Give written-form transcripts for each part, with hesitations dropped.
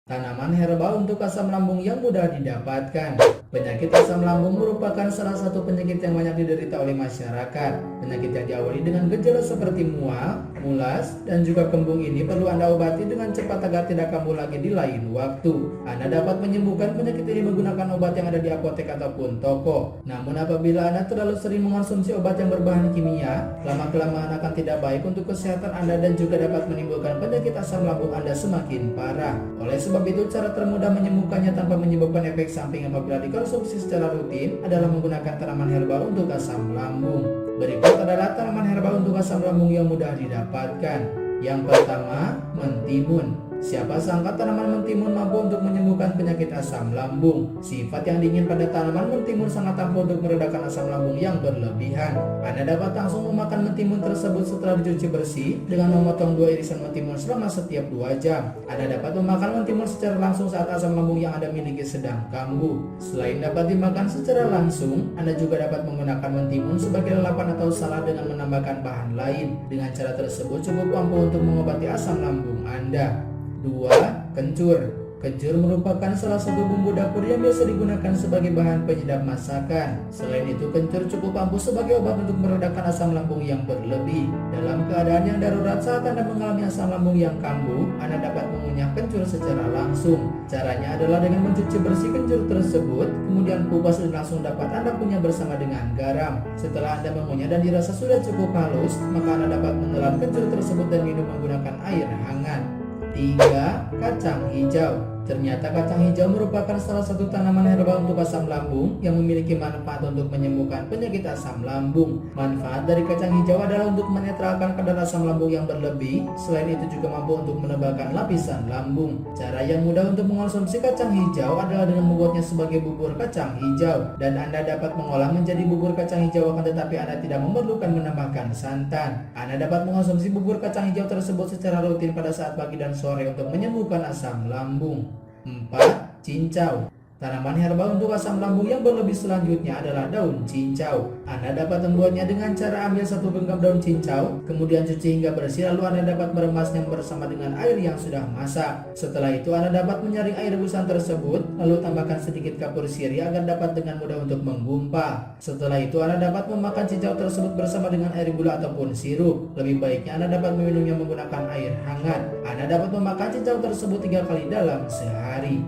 Tanaman herbal untuk asam lambung yang mudah didapatkan. Penyakit asam lambung merupakan salah satu penyakit yang banyak diderita oleh masyarakat. Penyakit yang diawali dengan gejala seperti mual, mulas, dan juga kembung ini perlu Anda obati dengan cepat agar tidak kambuh lagi di lain waktu. Anda dapat menyembuhkan penyakit ini menggunakan obat yang ada di apotek ataupun toko. Namun apabila Anda terlalu sering mengonsumsi obat yang berbahan kimia, lama-kelamaan akan tidak baik untuk kesehatan Anda dan juga dapat menimbulkan penyakit asam lambung Anda semakin parah. Oleh sebab itu, cara termudah menyembuhkannya tanpa menyebabkan efek samping apabila dikonsumsi secara rutin adalah menggunakan tanaman herbal untuk asam lambung. Berikut adalah tanaman herbal untuk asam lambung yang mudah didapatkan. Yang pertama, mentimun. Siapa sangka tanaman mentimun mampu untuk menyembuhkan penyakit asam lambung. Sifat yang dingin pada tanaman mentimun sangat ampuh untuk meredakan asam lambung yang berlebihan. Anda dapat langsung memakan mentimun tersebut setelah dicuci bersih dengan memotong 2 irisan mentimun selama setiap 2 jam. Anda dapat memakan mentimun secara langsung saat asam lambung yang Anda miliki sedang kambuh. Selain dapat dimakan secara langsung, Anda juga dapat menggunakan mentimun sebagai lalapan atau salad dengan menambahkan bahan lain. Dengan cara tersebut cukup ampuh untuk mengobati asam lambung Anda. 2. Kencur. Kencur merupakan salah satu bumbu dapur yang biasa digunakan sebagai bahan penyedap masakan. Selain itu, kencur cukup ampuh sebagai obat untuk meredakan asam lambung yang berlebih. Dalam keadaan yang darurat saat Anda mengalami asam lambung yang kambuh, Anda dapat mengunyah kencur secara langsung. Caranya adalah dengan mencuci bersih kencur tersebut, kemudian kupas dan langsung dapat Anda kunyah bersama dengan garam. Setelah Anda mengunyah dan dirasa sudah cukup halus, maka Anda dapat menelan kencur tersebut dan minum menggunakan air hangat. 3. Kacang hijau. Ternyata kacang hijau merupakan salah satu tanaman herbal untuk asam lambung yang memiliki manfaat untuk menyembuhkan penyakit asam lambung. Manfaat dari kacang hijau adalah untuk menetralkan kadar asam lambung yang berlebih. Selain itu juga mampu untuk menebalkan lapisan lambung. Cara yang mudah untuk mengonsumsi kacang hijau adalah dengan membuatnya sebagai bubur kacang hijau. Dan Anda dapat mengolah menjadi bubur kacang hijau, akan tetapi Anda tidak memerlukan menambahkan santan. Anda dapat mengonsumsi bubur kacang hijau tersebut secara rutin pada saat pagi dan sore untuk menyembuhkan asam lambung. 4. Cincau. Tanaman herbal untuk asam lambung yang berlebih selanjutnya adalah daun cincau. Anda dapat membuatnya dengan cara ambil 1 genggam daun cincau, kemudian cuci hingga bersih, lalu Anda dapat meremasnya bersama dengan air yang sudah masak. Setelah itu Anda dapat menyaring air rebusan tersebut, lalu tambahkan sedikit kapur sirih agar dapat dengan mudah untuk menggumpal. Setelah itu Anda dapat memakan cincau tersebut bersama dengan air gula ataupun sirup. Lebih baiknya Anda dapat meminumnya menggunakan air hangat. Anda dapat memakan cincau tersebut 3 kali dalam sehari.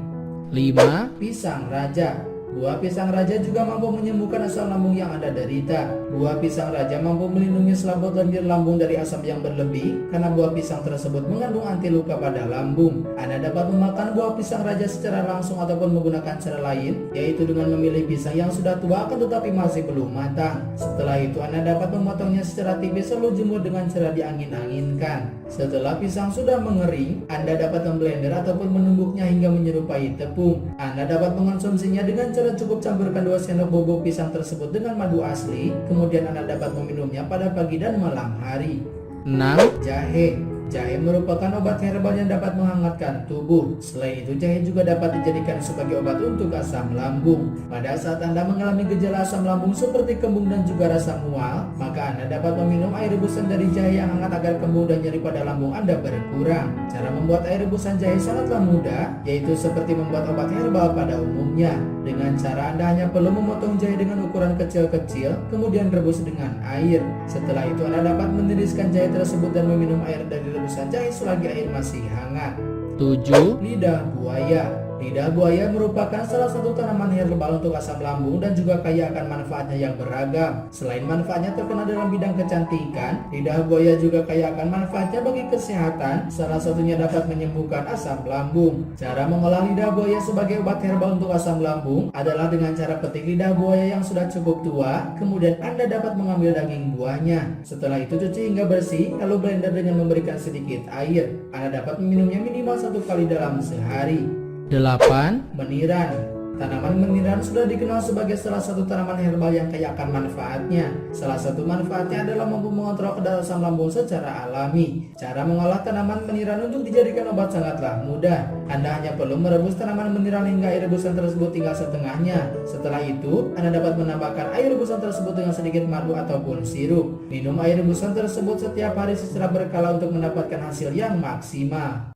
5. Pisang raja. Buah pisang raja juga mampu menyembuhkan asam lambung yang Anda derita. Buah pisang raja mampu melindungi selaput lendir lambung dari asam yang berlebih karena buah pisang tersebut mengandung anti luka pada lambung. Anda dapat memakan buah pisang raja secara langsung ataupun menggunakan cara lain, yaitu dengan memilih pisang yang sudah tua akan tetapi masih belum matang. Setelah itu Anda dapat memotongnya secara tipis lalu jemur dengan cara diangin-anginkan. Setelah pisang sudah mengering, Anda dapat memblender ataupun menumbuknya hingga menyerupai tepung. Anda dapat mengonsumsinya dengan cara cukup campurkan 2 sendok bubuk pisang tersebut dengan madu asli, kemudian Anda dapat meminumnya pada pagi dan malam hari. 6. Jahe. Jahe merupakan obat herbal yang dapat menghangatkan tubuh. Selain itu, jahe juga dapat dijadikan sebagai obat untuk asam lambung. Pada saat Anda mengalami gejala asam lambung seperti kembung dan juga rasa mual, maka Anda dapat meminum air rebusan dari jahe yang hangat agar kembung dan nyeri pada lambung Anda berkurang. Cara membuat air rebusan jahe sangatlah mudah, yaitu seperti membuat obat herbal pada umumnya. Dengan cara Anda hanya perlu memotong jahe dengan ukuran kecil-kecil, kemudian rebus dengan air. Setelah itu Anda dapat meniriskan jahe tersebut dan meminum air dari rebusan jahe selagi air masih hangat. 7. Lidah buaya. Lidah buaya merupakan salah satu tanaman herbal untuk asam lambung dan juga kaya akan manfaatnya yang beragam. Selain manfaatnya terkenal dalam bidang kecantikan, lidah buaya juga kaya akan manfaatnya bagi kesehatan. Salah satunya dapat menyembuhkan asam lambung. Cara mengolah lidah buaya sebagai obat herbal untuk asam lambung adalah dengan cara petik lidah buaya yang sudah cukup tua, kemudian Anda dapat mengambil daging buahnya. Setelah itu cuci hingga bersih, lalu blender dengan memberikan sedikit air. Anda dapat meminumnya minimal 1 kali dalam sehari. 8. Meniran. Tanaman meniran sudah dikenal sebagai salah satu tanaman herbal yang kaya akan manfaatnya. Salah satu manfaatnya adalah mampu mengontrol kadar asam lambung secara alami. Cara mengolah tanaman meniran untuk dijadikan obat sangatlah mudah. Anda hanya perlu merebus tanaman meniran hingga air rebusan tersebut tinggal setengahnya. Setelah itu, Anda dapat menambahkan air rebusan tersebut dengan sedikit madu ataupun sirup. Minum air rebusan tersebut setiap hari secara berkala untuk mendapatkan hasil yang maksimal.